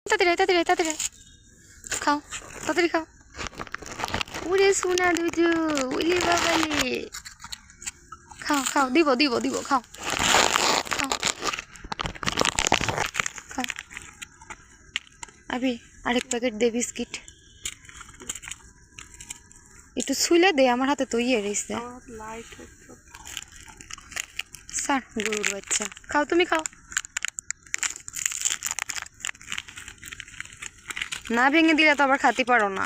তাড়াতাড়ি খাও, তাড়াতাড়ি খাও। ওরে সোনা দুজু, ওলে বাবালে, খাও খাও, দিব দিব দিব, খাও খাও খাও। আবি আরেক প্যাকেট দে বিস্কিট, একটু ছুইলে দে, আমার হাতে তো ইয়ে রয়েছে। স্যার গরুর বাচ্চা, খাও তুমি খাও। না ভেঙে দিলে তো আবার খাতে পারো না,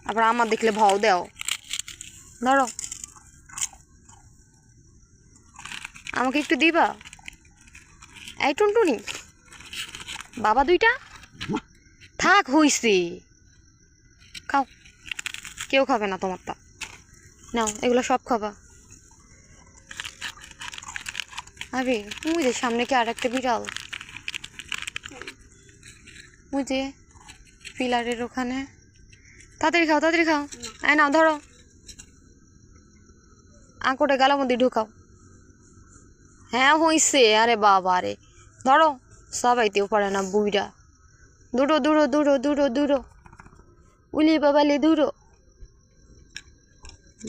আবার আমার দেখলে ভাও দাও। ধরো, আমাকে একটু দিবা? এই টুনটুনি, বাবা দুইটা থাক, হইছে, খাও। কেউ খাবে না তোমারটা, নাও এগুলো সব খাবা। আবে ওই যে সামনে কি আর একটা বিড়াল, ওই যে পিলারের ওখানে। তাড়াতাড়ি খাও, তাড়াতাড়ি খাও। এই নাও ধরো, আঁকোটে গালার মধ্যে ঢুকাও। হ্যাঁ হইছে, আরে বাবা রে, ধরো। সবাইতেও পারে না বুইরা। দূরো দূরো দূরো দূরো দূরো, উলি বাবালে দূরো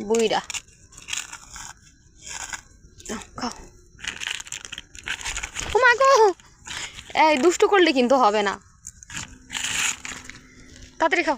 বুইরা। খাও। ও মা গো, এই দুষ্টু করলে কিন্তু হবে না, তাড়াতাড়ি খাও।